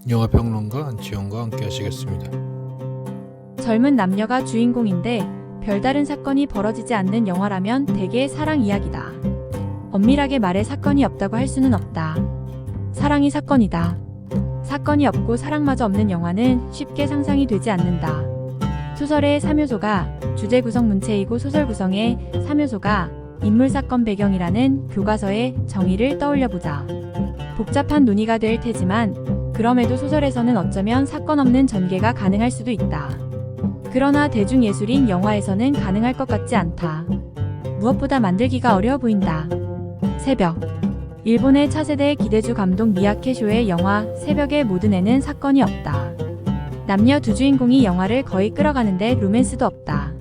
영화평론가 안치홍과 함께 하시겠습니다. 젊은 남녀가 주인공인데 별다른 사건이 벌어지지 않는 영화라면 대개 사랑 이야기다. 엄밀하게 말해 사건이 없다고 할 수는 없다. 사랑이 사건이다. 사건이 없고 사랑마저 없는 영화는 쉽게 상상이 되지 않는다. 소설의 3요소가 주제 구성 문체이고 소설 구성의 3요소가 인물 사건 배경이라는 교과서의 정의를 떠올려보자. 복잡한 논의가 될 테지만 그럼에도 소설에서는 어쩌면 사건 없는 전개가 가능할 수도 있다. 그러나 대중예술인 영화에서는 가능할 것 같지 않다. 무엇보다 만들기가 어려워 보인다. 새벽. 일본의 차세대 기대주 감독 미야케쇼의 영화 새벽의 모든 애는 사건이 없다. 남녀 두 주인공이 영화를 거의 끌어가는데 로맨스도 없다.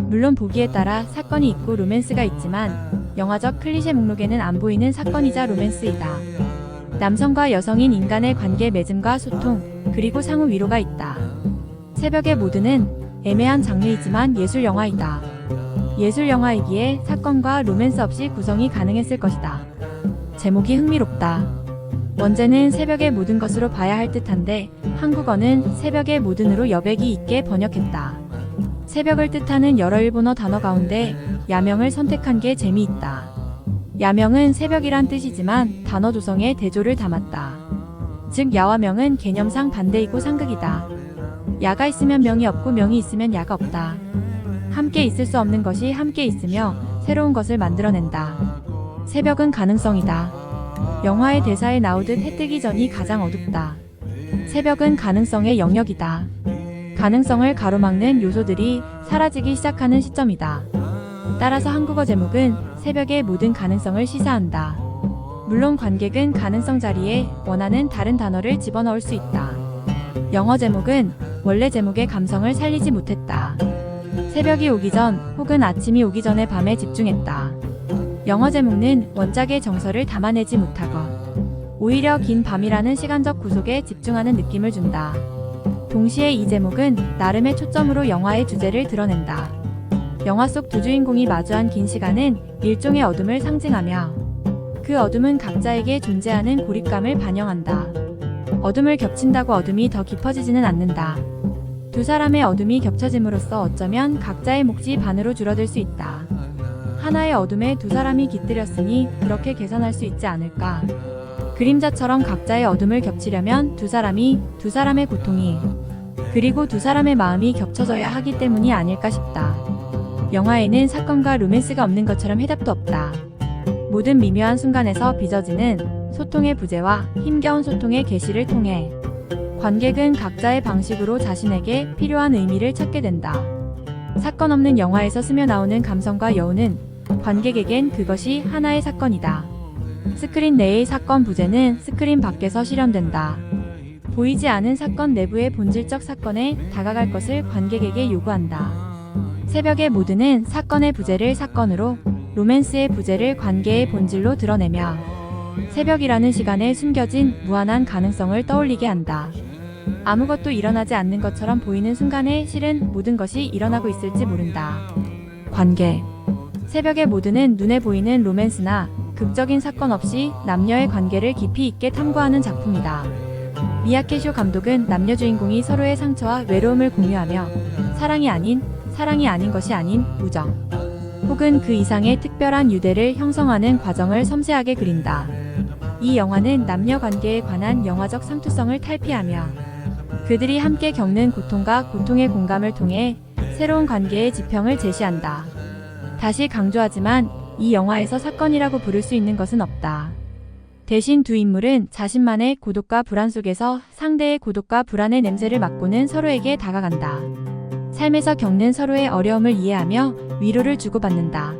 물론 보기에 따라 사건이 있고 로맨스가 있지만 영화적 클리셰 목록에는 안 보이는 사건이자 로맨스이다. 남성과 여성인 인간의 관계 맺음과 소통, 그리고 상호 위로가 있다. 새벽의 모든은 애매한 장르이지만 예술 영화이다. 예술 영화이기에 사건과 로맨스 없이 구성이 가능했을 것이다. 제목이 흥미롭다. 원제는 새벽의 모든 것으로 봐야 할 듯한데 한국어는 새벽의 모든으로 여백이 있게 번역했다. 새벽을 뜻하는 여러 일본어 단어 가운데 야명을 선택한 게 재미있다. 야명은 새벽이란 뜻이지만 단어 조성에 대조를 담았다. 즉 야와 명은 개념상 반대이고 상극이다. 야가 있으면 명이 없고 명이 있으면 야가 없다. 함께 있을 수 없는 것이 함께 있으며 새로운 것을 만들어낸다. 새벽은 가능성이다. 영화의 대사에 나오듯 해 뜨기 전이 가장 어둡다. 새벽은 가능성의 영역이다. 가능성을 가로막는 요소들이 사라지기 시작하는 시점이다. 따라서 한국어 제목은 새벽의 모든 가능성을 시사한다. 물론 관객은 가능성 자리에 원하는 다른 단어를 집어넣을 수 있다. 영어 제목은 원래 제목의 감성을 살리지 못했다. 새벽이 오기 전 혹은 아침이 오기 전의 밤에 집중했다. 영어 제목은 원작의 정서를 담아내지 못하고 오히려 긴 밤이라는 시간적 구속에 집중하는 느낌을 준다. 동시에 이 제목은 나름의 초점으로 영화의 주제를 드러낸다. 영화 속 두 주인공이 마주한 긴 시간은 일종의 어둠을 상징하며 그 어둠은 각자에게 존재하는 고립감을 반영한다. 어둠을 겹친다고 어둠이 더 깊어지지는 않는다. 두 사람의 어둠이 겹쳐짐으로써 어쩌면 각자의 몫이 반으로 줄어들 수 있다. 하나의 어둠에 두 사람이 깃들였으니 그렇게 계산할 수 있지 않을까. 그림자처럼 각자의 어둠을 겹치려면 두 사람의 고통이 그리고 두 사람의 마음이 겹쳐져야 하기 때문이 아닐까 싶다. 영화에는 사건과 로맨스가 없는 것처럼 해답도 없다. 모든 미묘한 순간에서 빚어지는 소통의 부재와 힘겨운 소통의 계시를 통해 관객은 각자의 방식으로 자신에게 필요한 의미를 찾게 된다. 사건 없는 영화에서 스며나오는 감성과 여운은 관객에겐 그것이 하나의 사건이다. 스크린 내의 사건 부재는 스크린 밖에서 실현된다. 보이지 않은 사건 내부의 본질적 사건에 다가갈 것을 관객에게 요구한다. 새벽의 모드는 사건의 부재를 사건으로, 로맨스의 부재를 관계의 본질로 드러내며 새벽이라는 시간에 숨겨진 무한한 가능성을 떠올리게 한다. 아무것도 일어나지 않는 것처럼 보이는 순간에 실은 모든 것이 일어나고 있을지 모른다. 관계. 새벽의 모드는 눈에 보이는 로맨스나 극적인 사건 없이 남녀의 관계를 깊이 있게 탐구하는 작품이다. 미야케쇼 감독은 남녀 주인공이 서로의 상처와 외로움을 공유하며 사랑이 아닌 것이 아닌 우정 혹은 그 이상의 특별한 유대를 형성하는 과정을 섬세하게 그린다. 이 영화는 남녀 관계에 관한 영화적 상투성을 탈피하며 그들이 함께 겪는 고통과 고통의 공감을 통해 새로운 관계의 지평을 제시한다. 다시 강조하지만 이 영화에서 사건이라고 부를 수 있는 것은 없다. 대신 두 인물은 자신만의 고독과 불안 속에서 상대의 고독과 불안의 냄새를 맡고는 서로에게 다가간다. 삶에서 겪는 서로의 어려움을 이해하며 위로를 주고받는다.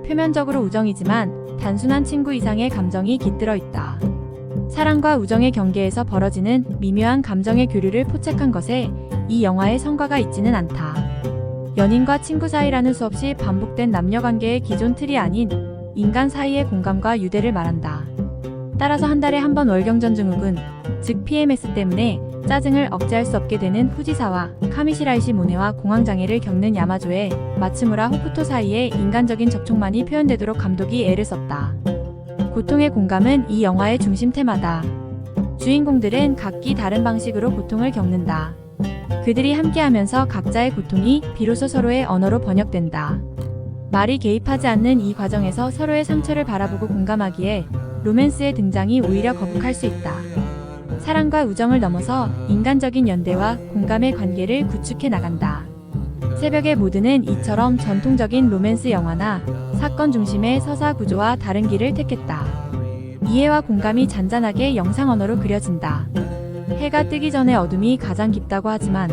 표면적으로 우정이지만 단순한 친구 이상의 감정이 깃들어 있다. 사랑과 우정의 경계에서 벌어지는 미묘한 감정의 교류를 포착한 것에 이 영화의 성과가 있지는 않다. 연인과 친구 사이라는 수없이 반복된 남녀관계의 기존 틀이 아닌 인간 사이의 공감과 유대를 말한다. 따라서 한 달에 한 번 월경전 증후군, 즉 PMS 때문에 짜증을 억제할 수 없게 되는 후지사와 카미시라이시 모네와 공황장애를 겪는 야마조의 마츠무라 호쿠토 사이의 인간적인 접촉만이 표현되도록 감독이 애를 썼다. 고통의 공감은 이 영화의 중심 테마다. 주인공들은 각기 다른 방식으로 고통을 겪는다. 그들이 함께하면서 각자의 고통이 비로소 서로의 언어로 번역된다. 말이 개입하지 않는 이 과정에서 서로의 상처를 바라보고 공감하기에 로맨스의 등장이 오히려 거북할 수 있다. 사랑과 우정을 넘어서 인간적인 연대와 공감의 관계를 구축해 나간다. 새벽의 모드는 이처럼 전통적인 로맨스 영화나 사건 중심의 서사 구조와 다른 길을 택했다. 이해와 공감이 잔잔하게 영상 언어로 그려진다. 해가 뜨기 전에 어둠이 가장 깊다고 하지만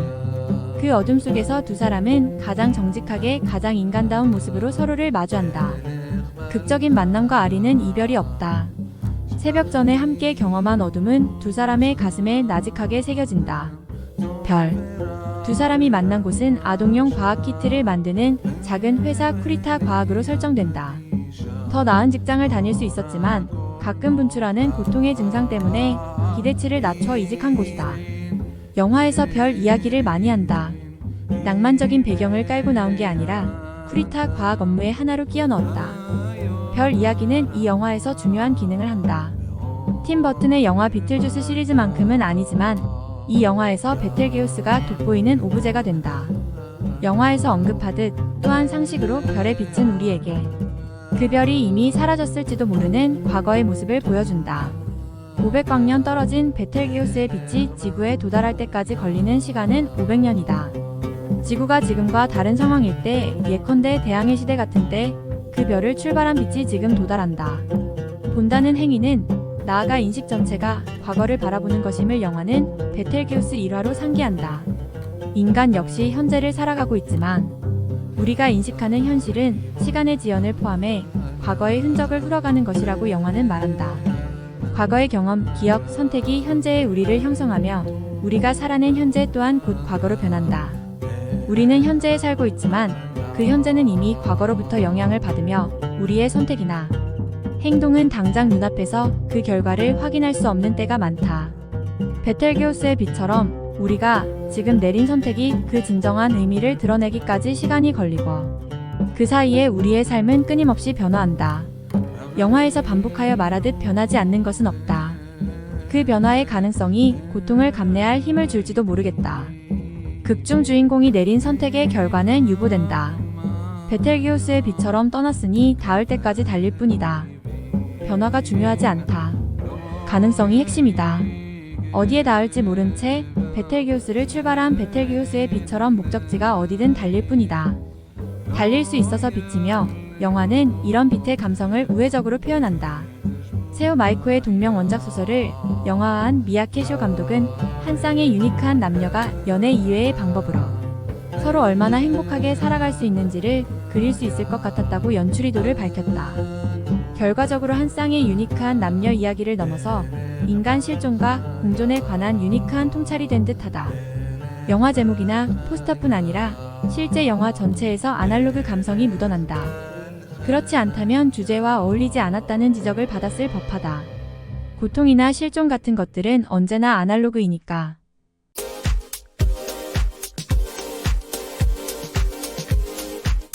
그 어둠 속에서 두 사람은 가장 정직하게 가장 인간다운 모습으로 서로를 마주한다. 극적인 만남과 아리는 이별이 없다. 새벽 전에 함께 경험한 어둠은 두 사람의 가슴에 나직하게 새겨진다. 별. 두 사람이 만난 곳은 아동용 과학 키트를 만드는 작은 회사 쿠리타 과학으로 설정된다. 더 나은 직장을 다닐 수 있었지만 가끔 분출하는 고통의 증상 때문에 기대치를 낮춰 이직한 곳이다. 영화에서 별 이야기를 많이 한다. 낭만적인 배경을 깔고 나온 게 아니라 쿠리타 과학 업무의 하나로 끼워 넣었다. 별 이야기는 이 영화에서 중요한 기능을 한다. 팀 버튼의 영화 비틀주스 시리즈만큼은 아니지만 이 영화에서 베텔게우스가 돋보이는 오브제가 된다. 영화에서 언급하듯 또한 상식으로 별에 비친 우리에게 그 별이 이미 사라졌을지도 모르는 과거의 모습을 보여준다. 500광년 떨어진 베텔게우스의 빛이 지구에 도달할 때까지 걸리는 시간은 500년이다. 지구가 지금과 다른 상황일 때 예컨대 대항해 시대 같은 때 그 별을 출발한 빛이 지금 도달한다. 본다는 행위는 나아가 인식 전체가 과거를 바라보는 것임을 영화는 베텔게우스 1화로 상기한다. 인간 역시 현재를 살아가고 있지만 우리가 인식하는 현실은 시간의 지연을 포함해 과거의 흔적을 흘러가는 것이라고 영화는 말한다. 과거의 경험, 기억, 선택이 현재의 우리를 형성하며 우리가 살아낸 현재 또한 곧 과거로 변한다. 우리는 현재에 살고 있지만 그 현재는 이미 과거로부터 영향을 받으며 우리의 선택이나 행동은 당장 눈앞에서 그 결과를 확인할 수 없는 때가 많다. 베텔게우스의 빛처럼 우리가 지금 내린 선택이 그 진정한 의미를 드러내기까지 시간이 걸리고 그 사이에 우리의 삶은 끊임없이 변화한다. 영화에서 반복하여 말하듯 변하지 않는 것은 없다. 그 변화의 가능성이 고통을 감내할 힘을 줄지도 모르겠다. 극중 주인공이 내린 선택의 결과는 유보된다. 베텔게우스의 빛처럼 떠났으니 닿을 때까지 달릴 뿐이다. 변화가 중요하지 않다. 가능성이 핵심이다. 어디에 닿을지 모른 채 베텔게우스를 출발한 베텔게우스의 빛처럼 목적지가 어디든 달릴 뿐이다. 달릴 수 있어서 빛이며 영화는 이런 빛의 감성을 우회적으로 표현한다. 세오 마이코의 동명 원작 소설을 영화화한 미야케쇼 감독은 한 쌍의 유니크한 남녀가 연애 이외의 방법으로 서로 얼마나 행복하게 살아갈 수 있는지를 그릴 수 있을 것 같았다고 연출의도를 밝혔다. 결과적으로 한 쌍의 유니크한 남녀 이야기를 넘어서 인간 실존과 공존에 관한 유니크한 통찰이 된 듯하다. 영화 제목이나 포스터뿐 아니라 실제 영화 전체에서 아날로그 감성이 묻어난다. 그렇지 않다면 주제와 어울리지 않았다는 지적을 받았을 법하다. 고통이나 실존 같은 것들은 언제나 아날로그이니까.